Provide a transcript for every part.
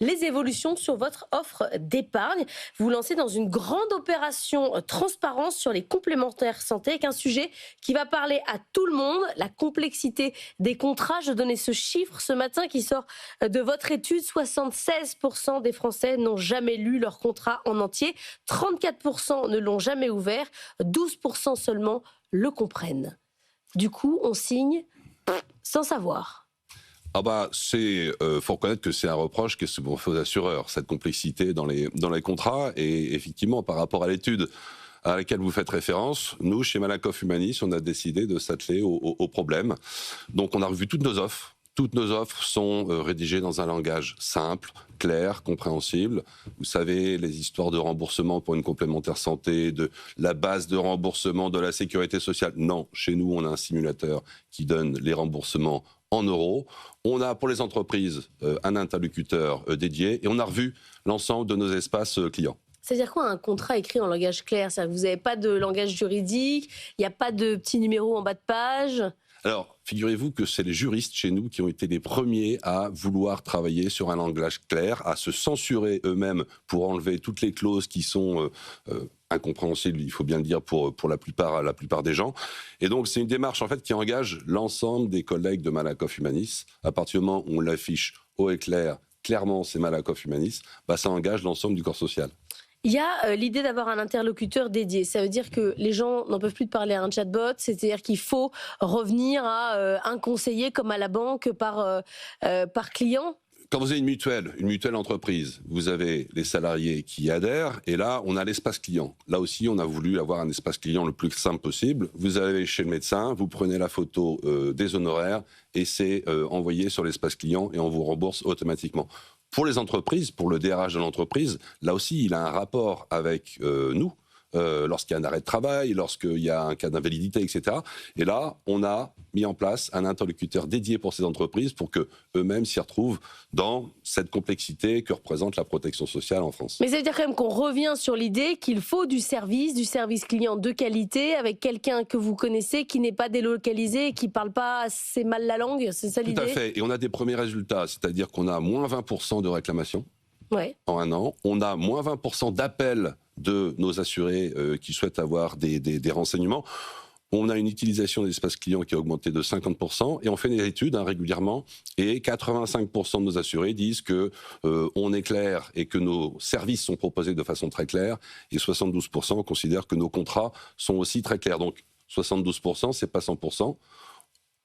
les évolutions sur votre offre d'épargne. Vous vous lancez dans une grande opération transparence sur les complémentaires santé avec un sujet qui va parler à tout le monde, la complexité des contrats. Je donnais ce chiffre ce matin qui sort de votre étude. 76% des Français n'ont jamais lu leur contrat en entier, 34% ne l'ont jamais ouvert, 12% seulement le comprennent. Du coup, on signe sans savoir. Ah bah, faut reconnaître que c'est un reproche que se fait aux assureurs, cette complexité dans les contrats. Et effectivement, par rapport à l'étude à laquelle vous faites référence, nous, chez Malakoff Humanis, on a décidé de s'atteler au problème. Donc, on a revu toutes nos offres. Toutes nos offres sont rédigées dans un langage simple, clair, compréhensible. Vous savez, les histoires de remboursement pour une complémentaire santé, de la base de remboursement de la sécurité sociale. Non, chez nous, on a un simulateur qui donne les remboursements en euros. On a pour les entreprises un interlocuteur dédié et on a revu l'ensemble de nos espaces clients. C'est-à-dire quoi un contrat écrit en langage clair? C'est-à-dire que vous n'avez pas de langage juridique, il n'y a pas de petits numéros en bas de page? Alors, figurez-vous que c'est les juristes chez nous qui ont été les premiers à vouloir travailler sur un langage clair, à se censurer eux-mêmes pour enlever toutes les clauses qui sont incompréhensibles, il faut bien le dire, pour la plupart des gens. Et donc, c'est une démarche en fait qui engage l'ensemble des collègues de Malakoff Humanis. À partir du moment où on l'affiche haut et clair, clairement, c'est Malakoff Humanis, ça engage l'ensemble du corps social. Il y a l'idée d'avoir un interlocuteur dédié. Ça veut dire que les gens n'en peuvent plus de parler à un chatbot, c'est-à-dire qu'il faut revenir à un conseiller comme à la banque par client. Quand vous avez une mutuelle entreprise, vous avez les salariés qui y adhèrent, et là, on a l'espace client. Là aussi, on a voulu avoir un espace client le plus simple possible. Vous allez chez le médecin, vous prenez la photo des honoraires, et c'est envoyé sur l'espace client, et on vous rembourse automatiquement. Pour les entreprises, pour le DRH de l'entreprise, là aussi, il a un rapport avec nous, lorsqu'il y a un arrêt de travail, lorsqu'il y a un cas d'invalidité, etc. Et là, on a mis en place un interlocuteur dédié pour ces entreprises pour qu'eux-mêmes s'y retrouvent dans cette complexité que représente la protection sociale en France. Mais ça veut dire quand même qu'on revient sur l'idée qu'il faut du service client de qualité, avec quelqu'un que vous connaissez, qui n'est pas délocalisé et qui ne parle pas assez mal la langue, c'est ça l'idée? Tout à fait, et on a des premiers résultats, c'est-à-dire qu'on a moins 20% de réclamations en un an, on a moins 20% d'appels de nos assurés qui souhaitent avoir des renseignements. On a une utilisation des espaces clients qui a augmenté de 50%, et on fait des études régulièrement, et 85% de nos assurés disent que on est clair et que nos services sont proposés de façon très claire, et 72% considèrent que nos contrats sont aussi très clairs. Donc 72%, c'est pas 100%.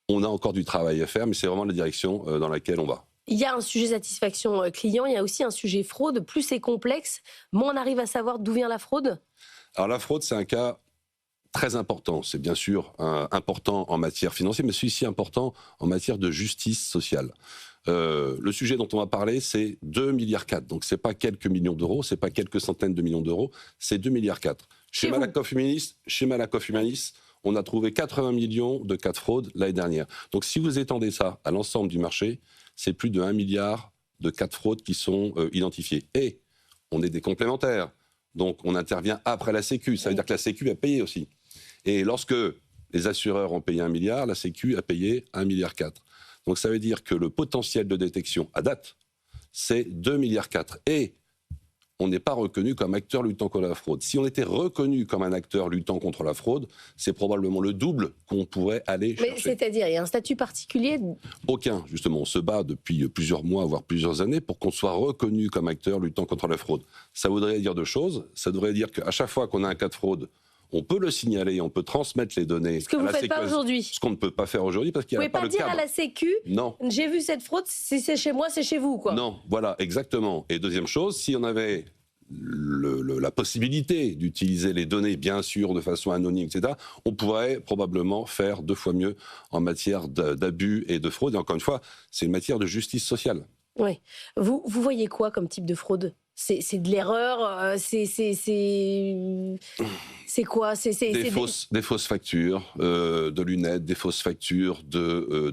On a encore du travail à faire, mais c'est vraiment la direction dans laquelle on va. Il y a un sujet satisfaction client, il y a aussi un sujet fraude. Plus c'est complexe, moins on arrive à savoir d'où vient la fraude. Alors la fraude, c'est un cas très important. C'est bien sûr important en matière financière, mais c'est aussi important en matière de justice sociale. Le sujet dont on va parler, c'est 2,4 milliards. Donc c'est pas quelques millions d'euros, c'est pas quelques centaines de millions d'euros, c'est 2,4 milliards. Chez Malakoff Humanis, on a trouvé 80 millions de cas de fraude l'année dernière. Donc si vous étendez ça à l'ensemble du marché, c'est plus de 1 milliard de cas de fraude qui sont identifiés. Et on est des complémentaires. Donc on intervient après la Sécu. Ça veut dire que la Sécu a payé aussi. Et lorsque les assureurs ont payé 1 milliard, la Sécu a payé 1,4 milliard. Donc ça veut dire que le potentiel de détection à date, c'est 2,4 milliards. Et on n'est pas reconnu comme acteur luttant contre la fraude. Si on était reconnu comme un acteur luttant contre la fraude, c'est probablement le double qu'on pourrait aller chercher. Mais c'est-à-dire, il y a un statut particulier? Aucun, justement. On se bat depuis plusieurs mois, voire plusieurs années, pour qu'on soit reconnu comme acteur luttant contre la fraude. Ça voudrait dire deux choses. Ça voudrait dire qu'à chaque fois qu'on a un cas de fraude, on peut le signaler, on peut transmettre les données. Ce que vous ne faites pas aujourd'hui. Ce qu'on ne peut pas faire aujourd'hui parce qu'il n'y a pas le cadre. Vous ne pouvez pas dire à la Sécu, non. J'ai vu cette fraude, si c'est chez moi, c'est chez vous, quoi. Non, voilà, exactement. Et deuxième chose, si on avait la possibilité d'utiliser les données, bien sûr, de façon anonyme, etc., on pourrait probablement faire 2 fois mieux en matière d'abus et de fraude. Et encore une fois, c'est une matière de justice sociale. Oui. Vous voyez quoi comme type de fraude? C'est de l'erreur, c'est quoi? Des fausses factures de lunettes, des fausses factures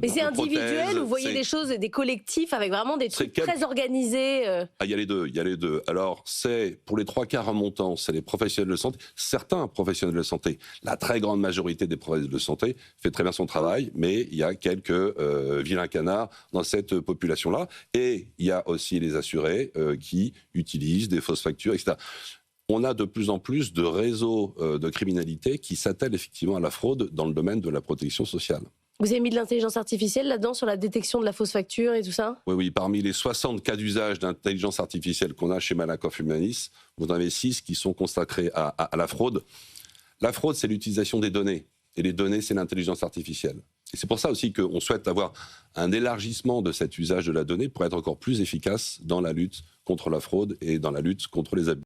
Mais c'est individuel prothèses, ou vous voyez des choses, des collectifs avec vraiment des trucs très organisés Ah, il y a les deux. Alors, c'est pour les 3/4 remontants, c'est les professionnels de santé. Certains professionnels de santé, la très grande majorité des professionnels de santé fait très bien son travail, mais il y a quelques vilains canards dans cette population-là. Et il y a aussi les assurés qui utilisent des fausses factures, etc. On a de plus en plus de réseaux de criminalité qui s'attellent effectivement à la fraude dans le domaine de la protection sociale. Vous avez mis de l'intelligence artificielle là-dedans sur la détection de la fausse facture et tout ça? Oui, parmi les 60 cas d'usage d'intelligence artificielle qu'on a chez Malakoff Humanis, vous en avez 6 qui sont consacrés à la fraude. La fraude, c'est l'utilisation des données. Et les données, c'est l'intelligence artificielle. Et c'est pour ça aussi qu'on souhaite avoir un élargissement de cet usage de la donnée pour être encore plus efficace dans la lutte contre la fraude et dans la lutte contre les abus.